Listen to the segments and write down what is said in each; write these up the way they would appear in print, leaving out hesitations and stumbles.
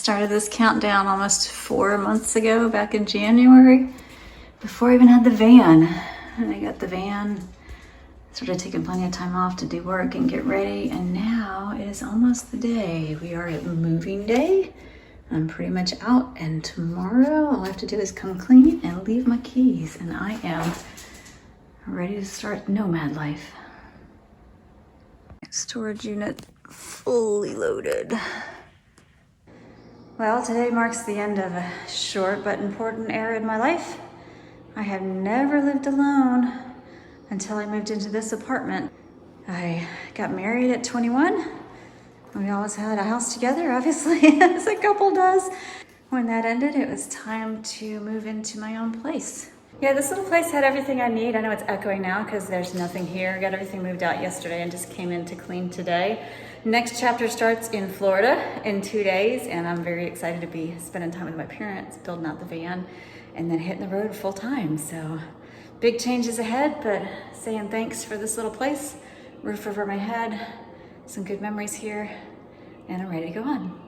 started this countdown almost 4 months ago, back in January, before I even had the van. And I got the van, started taking plenty of time off to do work and get ready, and now it is almost the day. We are at moving day. I'm pretty much out, and tomorrow all I have to do is come clean and leave my keys, and I am ready to start nomad life. Storage unit fully loaded. Well, today marks the end of a short but important era in my life. I have never lived alone until I moved into this apartment. I got married at 21. We always had a house together, obviously, as a couple does. When that ended, it was time to move into my own place. Yeah, this little place had everything I need. I know it's echoing now because there's nothing here. I got everything moved out yesterday and just came in to clean today. Next chapter starts in Florida in 2 days, and I'm very excited to be spending time with my parents, building out the van, and then hitting the road full time. So big changes ahead, but saying thanks for this little place, roof over my head, some good memories here, and I'm ready to go on.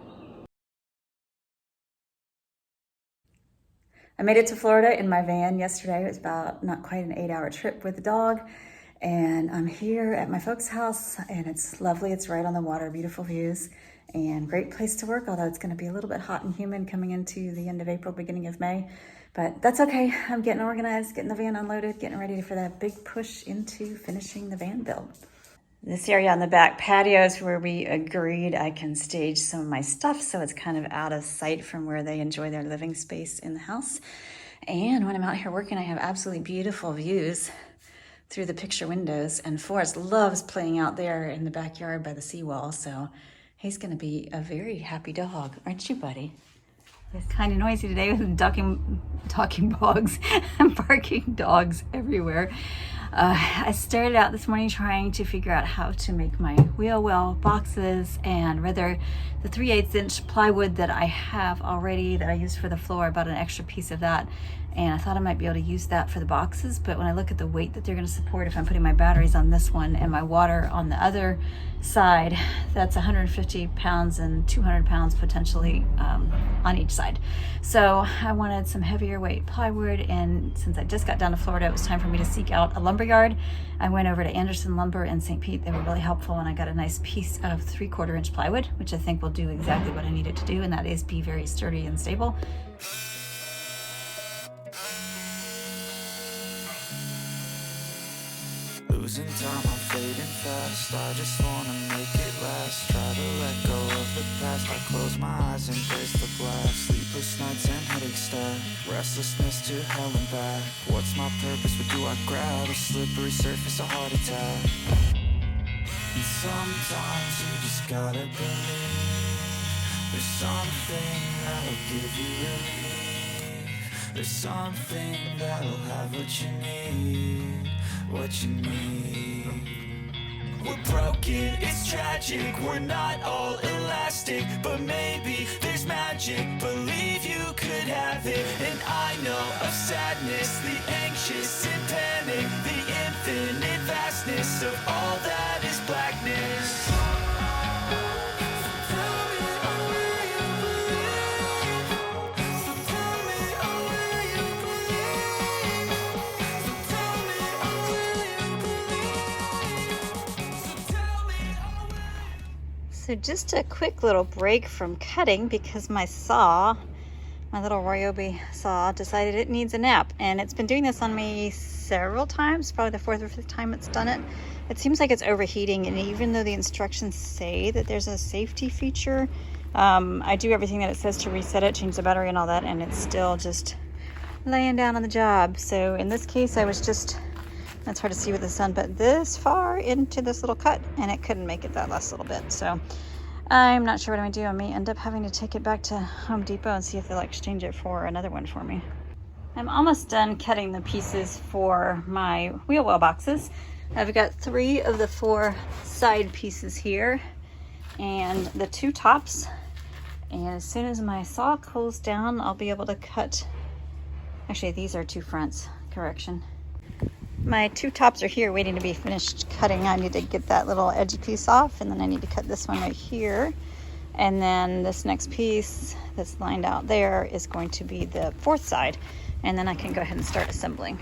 I made it to Florida in my van yesterday. It was about not quite an 8-hour trip with the dog. And I'm here at my folks' house, and it's lovely. It's right on the water, beautiful views, and great place to work, although it's gonna be a little bit hot and humid coming into the end of April, beginning of May. But that's okay. I'm getting organized, getting the van unloaded, getting ready for that big push into finishing the van build. This area on the back patio is where we agreed I can stage some of my stuff, so it's kind of out of sight from where they enjoy their living space in the house. And when I'm out here working, I have absolutely beautiful views through the picture windows, and Forrest loves playing out there in the backyard by the seawall, so he's gonna be a very happy dog, aren't you, buddy? It's kind of noisy today with talking dogs and barking dogs everywhere. I started out this morning trying to figure out how to make my wheel well boxes, and whether the 3/8" plywood that I have already that I use for the floor, I bought an extra piece of that, and I thought I might be able to use that for the boxes, but when I look at the weight that they're going to support, if I'm putting my batteries on this one and my water on the other side, that's 150 pounds and 200 pounds potentially on each side. So I wanted some heavier weight plywood, and since I just got down to Florida, it was time for me to seek out a lumber yard. I went over to Anderson Lumber in St. Pete. They were really helpful, and I got a nice piece of 3/4" plywood, which I think will do exactly what I need it to do, and that is be very sturdy and stable. Losing time, I'm fading fast. I just wanna make it last. Try to let go of the past. I close my eyes, embrace the blast. Sleepless nights and headaches stack. Restlessness to hell and back. What's my purpose? What do I grab? A slippery surface, a heart attack. And sometimes you just gotta believe there's something that'll give you relief. There's something that'll have what you need. What you need. We're broken, it's tragic. We're not all elastic, but maybe there's magic. Believe you could have it. And I know of sadness, the anxious and panic, the infinite vastness of all that is blackness. So just a quick little break from cutting because my saw, my little Ryobi saw, decided it needs a nap, and it's been doing this on me several times, probably the 4th or 5th time it's done it. It seems like it's overheating, and even though the instructions say that there's a safety feature, I do everything that it says to reset it, change the battery and all that, and it's still just laying down on the job. So in this case, I was just, it's hard to see with the sun, but this far into this little cut, and it couldn't make it that last little bit. So I'm not sure what I'm gonna do. I may end up having to take it back to Home Depot and see if they'll exchange it for another one for me. I'm almost done cutting the pieces for my wheel well boxes. I've got 3 of the 4 side pieces here and the 2 tops. And as soon as my saw cools down, I'll be able to cut, actually these are 2 fronts, correction. My 2 tops are here waiting to be finished cutting. I need to get that little edgy piece off, and then I need to cut this one right here. And then this next piece that's lined out there is going to be the fourth side. And then I can go ahead and start assembling.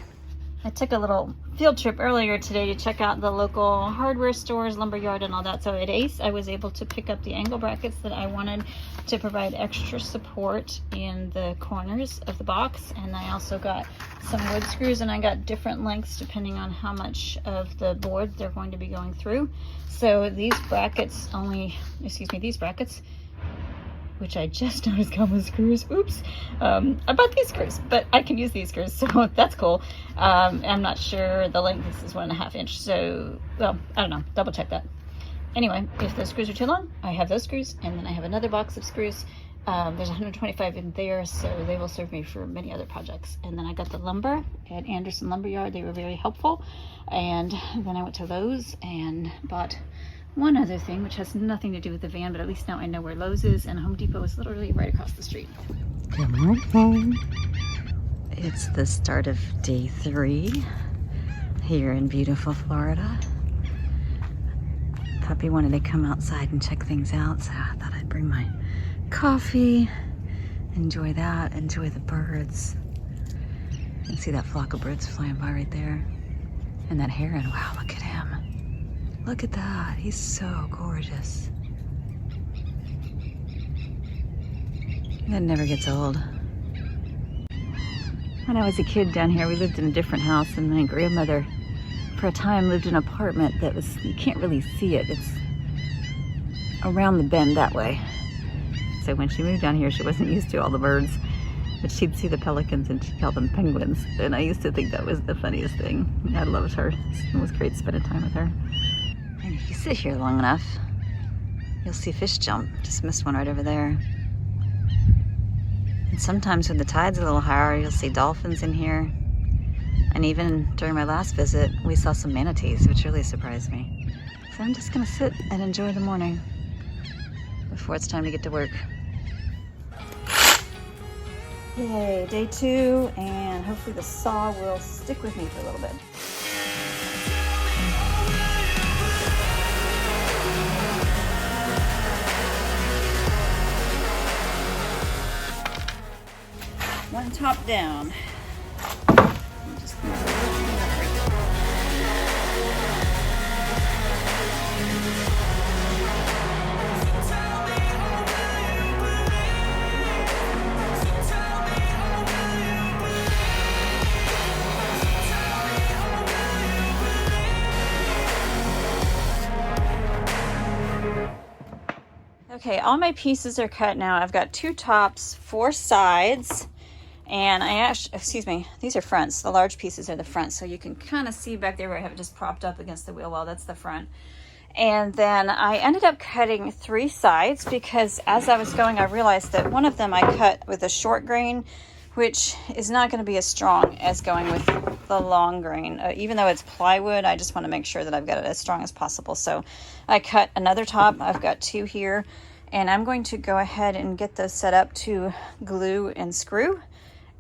I took a little field trip earlier today to check out the local hardware stores, lumberyard, and all that. So at Ace, I was able to pick up the angle brackets that I wanted to provide extra support in the corners of the box. And I also got some wood screws, and I got different lengths depending on how much of the board they're going to be going through. So these brackets these brackets, which I just noticed come with screws. Oops. I bought these screws, but I can use these screws, so that's cool. I'm not sure the length. This is 1.5 inch, so, well, I don't know. Double check that. Anyway, if those screws are too long, I have those screws, and then I have another box of screws. There's 125 in there, so they will serve me for many other projects. And then I got the lumber at Anderson Lumberyard. They were very helpful. And then I went to Lowe's and bought one other thing, which has nothing to do with the van, but at least now I know where Lowe's is, and Home Depot is literally right across the street. Come on home. It's the start of day 3 here in beautiful Florida. Puppy wanted to come outside and check things out, so I thought I'd bring my coffee, enjoy that, enjoy the birds. You can see that flock of birds flying by right there. And that heron, wow, look at him. Look at that, he's so gorgeous. That never gets old. When I was a kid down here, we lived in a different house, and my grandmother, for a time, lived in an apartment that was, you can't really see it. It's around the bend that way. So when she moved down here, she wasn't used to all the birds, but she'd see the pelicans and she'd call them penguins. And I used to think that was the funniest thing. I loved her. It was great spending time with her. And if you sit here long enough, you'll see fish jump. Just missed one right over there. And sometimes when the tide's a little higher, you'll see dolphins in here. And even during my last visit, we saw some manatees, which really surprised me. So I'm just gonna sit and enjoy the morning before it's time to get to work. Yay, day 2, and hopefully the saw will stick with me for a little bit. One top down. I'm just gonna right here. Okay, all my pieces are cut now. I've got 2 tops, 4 sides, and I actually, these are fronts. The large pieces are the fronts, so you can kind of see back there where I have it just propped up against the wheel well. That's the front. And then I ended up cutting 3 sides because as I was going, I realized that one of them I cut with a short grain, which is not going to be as strong as going with the long grain. Even though it's plywood, I just want to make sure that I've got it as strong as possible. So I cut another top. I've got 2 here, and I'm going to go ahead and get those set up to glue and screw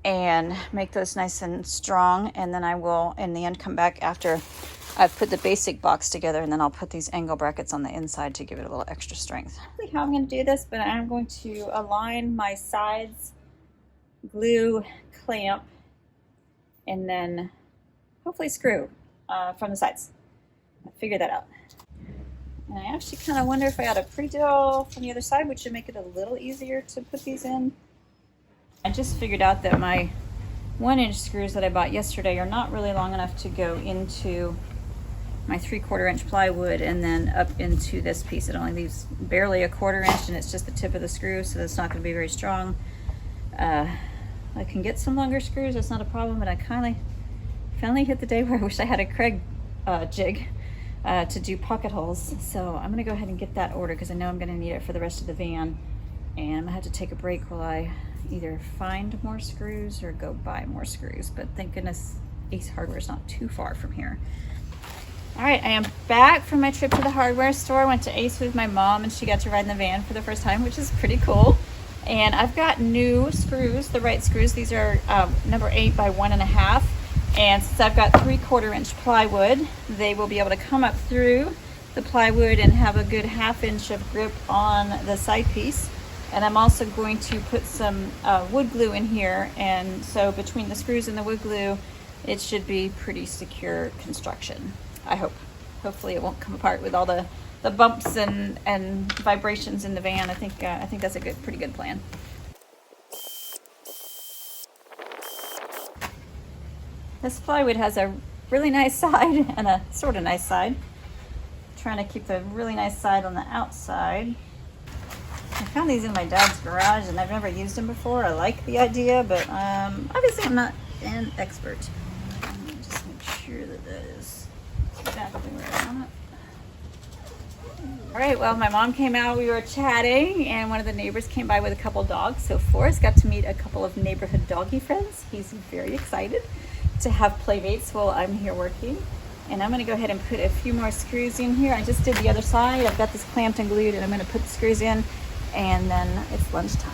and make those nice and strong. And then I will, in the end, come back after I've put the basic box together, and then I'll put these angle brackets on the inside to give it a little extra strength. Really how I'm going to do this, but I'm going to align my sides, glue, clamp, and then hopefully screw from the sides. I'll figure that out. And I actually kind of wonder if I ought to pre-drill from the other side, which would make it a little easier to put these in. I just figured out that my 1-inch screws that I bought yesterday are not really long enough to go into my 3/4 inch plywood and then up into this piece. It only leaves barely a 1/4 inch, and it's just the tip of the screw, so that's not going to be very strong. I can get some longer screws, that's not a problem, but I finally hit the day where I wish I had a Craig jig to do pocket holes. So I'm going to go ahead and get that ordered because I know I'm going to need it for the rest of the van, and I'm going to have to take a break while I either find more screws or go buy more screws. But thank goodness Ace Hardware is not too far from here. All right, I am back from my trip to the hardware store. I went to Ace with my mom, and she got to ride in the van for the first time, which is pretty cool. And I've got new screws, the right screws. These are number 8 by 1.5. And since I've got 3/4 inch plywood, they will be able to come up through the plywood and have a good 1/2 inch of grip on the side piece. And I'm also going to put some wood glue in here, and so between the screws and the wood glue, it should be pretty secure construction, I hope. Hopefully it won't come apart with all the bumps and vibrations in the van. I think that's a pretty good plan. This plywood has a really nice side and a sort of nice side. I'm trying to keep the really nice side on the outside. I found these in my dad's garage and I've never used them before. I like the idea, but obviously I'm not an expert. Let me just make sure that that is exactly where I want it. All right, well, my mom came out, we were chatting, and one of the neighbors came by with a couple dogs. So Forrest got to meet a couple of neighborhood doggy friends. He's very excited to have playmates while I'm here working. And I'm gonna go ahead and put a few more screws in here. I just did the other side. I've got this clamped and glued, and I'm gonna put the screws in, and then it's lunchtime.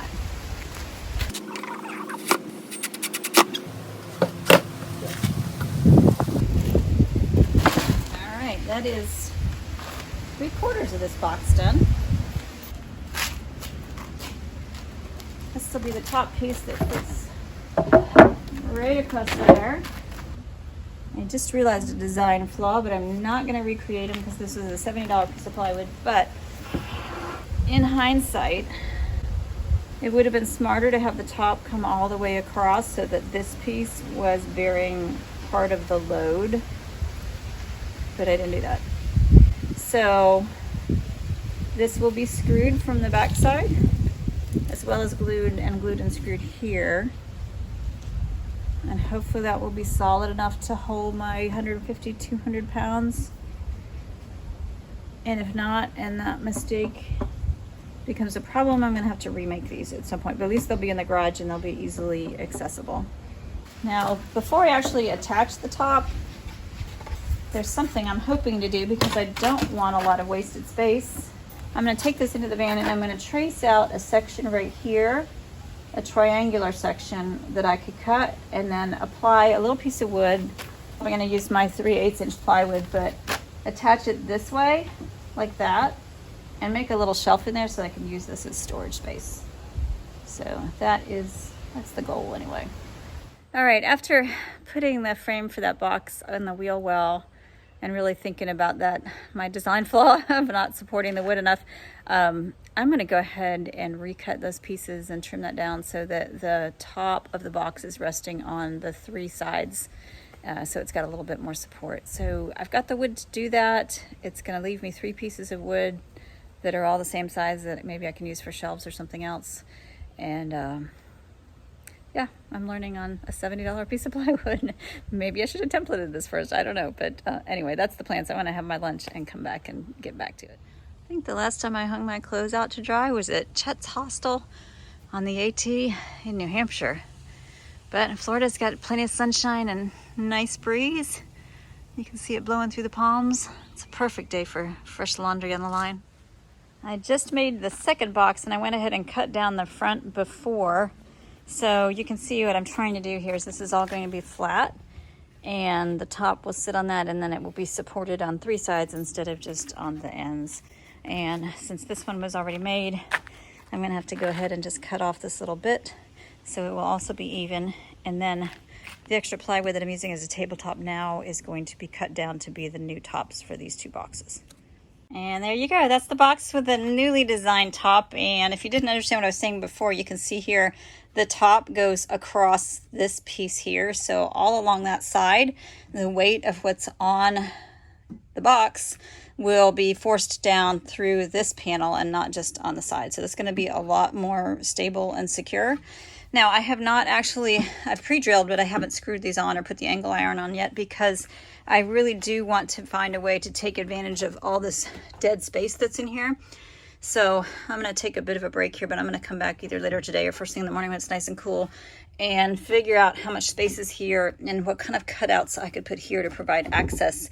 All right, that is 3/4 of this box done. This will be the top piece that fits right across there. I just realized a design flaw, but I'm not going to recreate them because this is a $70 piece of plywood. But in hindsight, it would have been smarter to have the top come all the way across so that this piece was bearing part of the load, but I didn't do that. So this will be screwed from the back side, as well as glued and screwed here. And hopefully that will be solid enough to hold my 150, 200 pounds. And if not, and that mistake becomes a problem, I'm gonna have to remake these at some point, but at least they'll be in the garage and they'll be easily accessible. Now, before I actually attach the top, there's something I'm hoping to do because I don't want a lot of wasted space. I'm gonna take this into the van and I'm gonna trace out a section right here, a triangular section that I could cut, and then apply a little piece of wood. I'm gonna use my 3/8 inch plywood, but attach it this way, like that, and make a little shelf in there so I can use this as storage space. So that's the goal anyway. All right, after putting the frame for that box on the wheel well and really thinking about that, my design flaw of not supporting the wood enough, I'm gonna go ahead and recut those pieces and trim that down so that the top of the box is resting on the 3 sides. So it's got a little bit more support. So I've got the wood to do that. It's gonna leave me 3 pieces of wood that are all the same size that maybe I can use for shelves or something else. And yeah, I'm learning on a $70 piece of plywood. Maybe I should have templated this first, I don't know. But anyway, that's the plan. So I wanna have my lunch and come back and get back to it. I think the last time I hung my clothes out to dry was at Chet's Hostel on the AT in New Hampshire. But Florida's got plenty of sunshine and nice breeze. You can see it blowing through the palms. It's a perfect day for fresh laundry on the line. I just made the second box and I went ahead and cut down the front before. So you can see what I'm trying to do here is this is all going to be flat, and the top will sit on that, and then it will be supported on 3 sides instead of just on the ends. And since this one was already made, I'm gonna have to go ahead and just cut off this little bit so it will also be even. And then the extra plywood that I'm using as a tabletop now is going to be cut down to be the new tops for these 2 boxes. And there you go, that's the box with the newly designed top. And if you didn't understand what I was saying before, you can see here the top goes across this piece here. So all along that side, the weight of what's on the box will be forced down through this panel and not just on the side. So it's going to be a lot more stable and secure. Now I have not actually, I've pre-drilled, but I haven't screwed these on or put the angle iron on yet because I really do want to find a way to take advantage of all this dead space that's in here. So I'm going to take a bit of a break here, but I'm going to come back either later today or first thing in the morning when it's nice and cool and figure out how much space is here and what kind of cutouts I could put here to provide access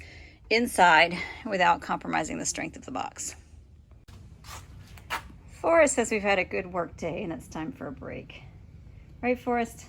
inside without compromising the strength of the box. Forrest says we've had a good work day and it's time for a break. Right, Forrest?